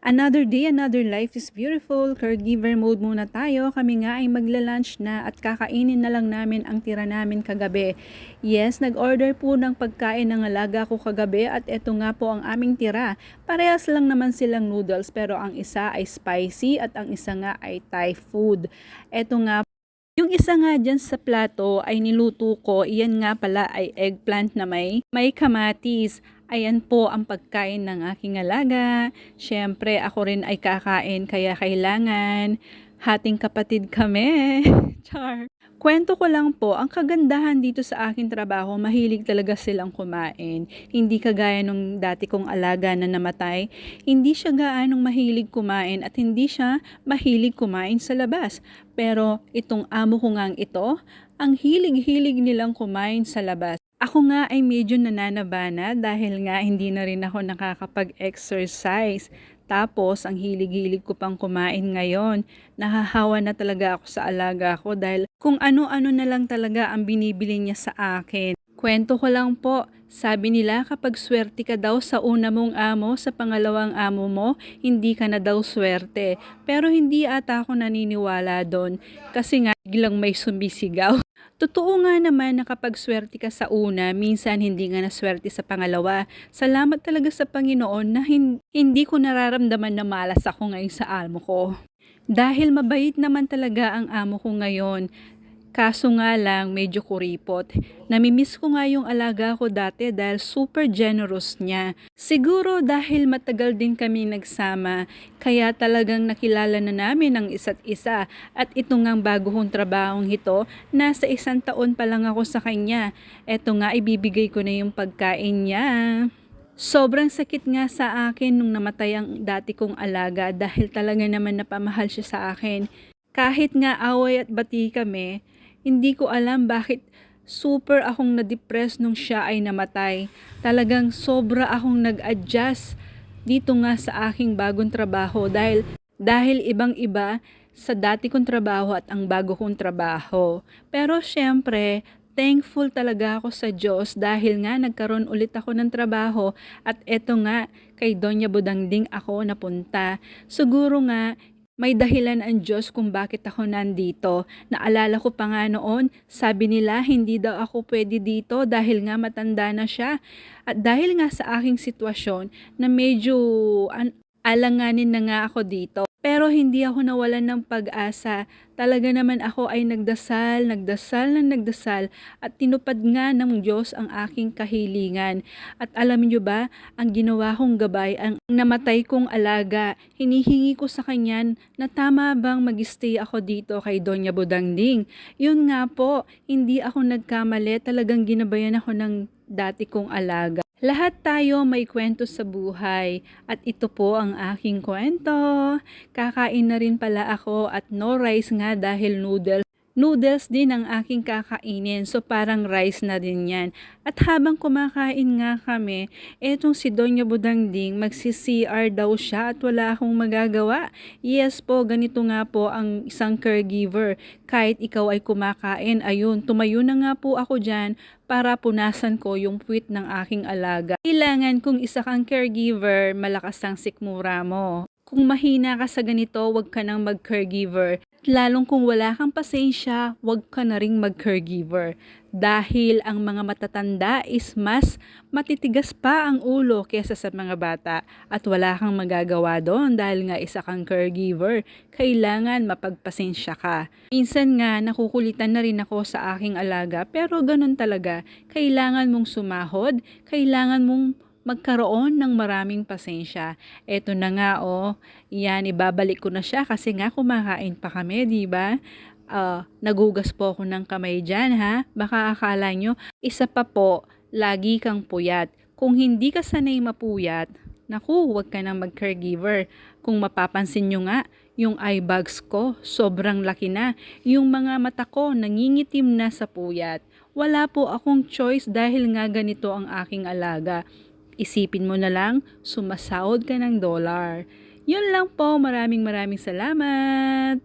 Another day, another life is beautiful. Caregiver mode muna tayo. Kami nga ay magla-lunch na at kakainin na lang namin ang tira namin kagabi. Yes, nag-order po ng pagkain ng alaga ko kagabi at eto nga po ang aming tira. Parehas lang naman silang noodles pero ang isa ay spicy at ang isa nga ay Thai food. Eto nga yung isa nga dyan sa plato ay niluto ko, iyan nga pala ay eggplant na may kamatis. Ayan po ang pagkain ng aking alaga. Siyempre ako rin ay kakain kaya kailangan hating kapatid kami. Char. Kwento ko lang po, ang kagandahan dito sa aking trabaho, mahilig talaga silang kumain. Hindi kagaya nung dati kong alaga na namatay, hindi siya gaanong mahilig kumain at hindi siya mahilig kumain sa labas. Pero itong amo ko ngang ito, ang hilig-hilig nilang kumain sa labas. Ako nga ay medyo nananabana dahil nga hindi na rin ako nakakapag-exercise. Tapos, ang hilig-hilig ko pang kumain ngayon. Nahahawa na talaga ako sa alaga ko dahil kung ano-ano na lang talaga ang binibili niya sa akin. Kwento ko lang po, sabi nila kapag swerte ka daw sa una mong amo, sa pangalawang amo mo, hindi ka na daw swerte. Pero hindi ata ako naniniwala doon kasi nga biglang may sumisigaw. Totoo nga naman na kapag swerte ka sa una, minsan hindi nga naswerte sa pangalawa. Salamat talaga sa Panginoon na hindi ko nararamdaman na malas ako ngayon sa amo ko. Dahil mabait naman talaga ang amo ko ngayon. Kaso nga lang, medyo kuripot. Namimiss ko nga yung alaga ko dati dahil super generous niya. Siguro dahil matagal din kami nagsama, kaya talagang nakilala na namin ang isa't isa. At ito ngang bago kong trabahong ito, nasa 1 taon pa lang ako sa kanya. Eto nga, ibibigay ko na yung pagkain niya. Sobrang sakit nga sa akin nung namatay ang dati kong alaga dahil talaga naman napamahal siya sa akin. Kahit nga away at bati kami, hindi ko alam bakit super akong na-depress nung siya ay namatay. Talagang sobra akong nag-adjust dito nga sa aking bagong trabaho dahil ibang-iba sa dati kong trabaho at ang bago kong trabaho. Pero syempre, thankful talaga ako sa Diyos dahil nga nagkaroon ulit ako ng trabaho at eto nga kay Doña Budangding ako napunta. Siguro nga may dahilan ang Diyos kung bakit ako nandito. Naalala ko pa nga noon, sabi nila hindi daw ako pwede dito dahil nga matanda na siya. At dahil nga sa aking sitwasyon na medyo alanganin na nga ako dito. Pero hindi ako nawalan ng pag-asa. Talaga naman ako ay nagdasal at tinupad nga ng Diyos ang aking kahilingan. At alam niyo ba, ang ginawa kong gabay, ang namatay kong alaga, hinihingi ko sa kanya na tama bang mag-stay ako dito kay Doña Budangding. Yun nga po, hindi ako nagkamali, talagang ginabayan ako ng dati kong alaga. Lahat tayo may kwento sa buhay at ito po ang aking kwento. Kakain na rin pala ako at no rice nga dahil noodles din ang aking kakainin. So parang rice na din yan. At habang kumakain nga kami, etong si Doña Budangding magsi-CR daw siya at wala akong magagawa. Yes po, ganito nga po ang isang caregiver. Kahit ikaw ay kumakain, ayun, tumayo na nga po ako dyan para punasan ko yung puwit ng aking alaga. Kailangan kung isa kang caregiver, malakas ang sikmura mo. Kung mahina ka sa ganito, wag ka nang mag-caregiver. Lalong kung wala kang pasensya, wag ka na ring mag-caregiver. Dahil ang mga matatanda is mas matitigas pa ang ulo kesa sa mga bata. At wala kang magagawa doon dahil nga isa kang caregiver. Kailangan mapagpasensya ka. Minsan nga nakukulitan na rin ako sa aking alaga pero ganun talaga. Kailangan mong sumahod, kailangan mong magkaroon ng maraming pasensya. Eto na nga yan ibabalik ko na siya kasi nga kumakain pa kami, di ba? Nagugas po ako ng kamay dyan ha. Baka akala nyo, isa pa po, lagi kang puyat. Kung hindi ka sanay mapuyat, naku, huwag ka nang mag-caregiver. Kung mapapansin nyo nga, yung eye bags ko, sobrang laki na. Yung mga mata ko, nangingitim na sa puyat. Wala po akong choice dahil nga ganito ang aking alaga. Isipin mo na lang, sumasahod ka ng $. Yun lang po, maraming salamat.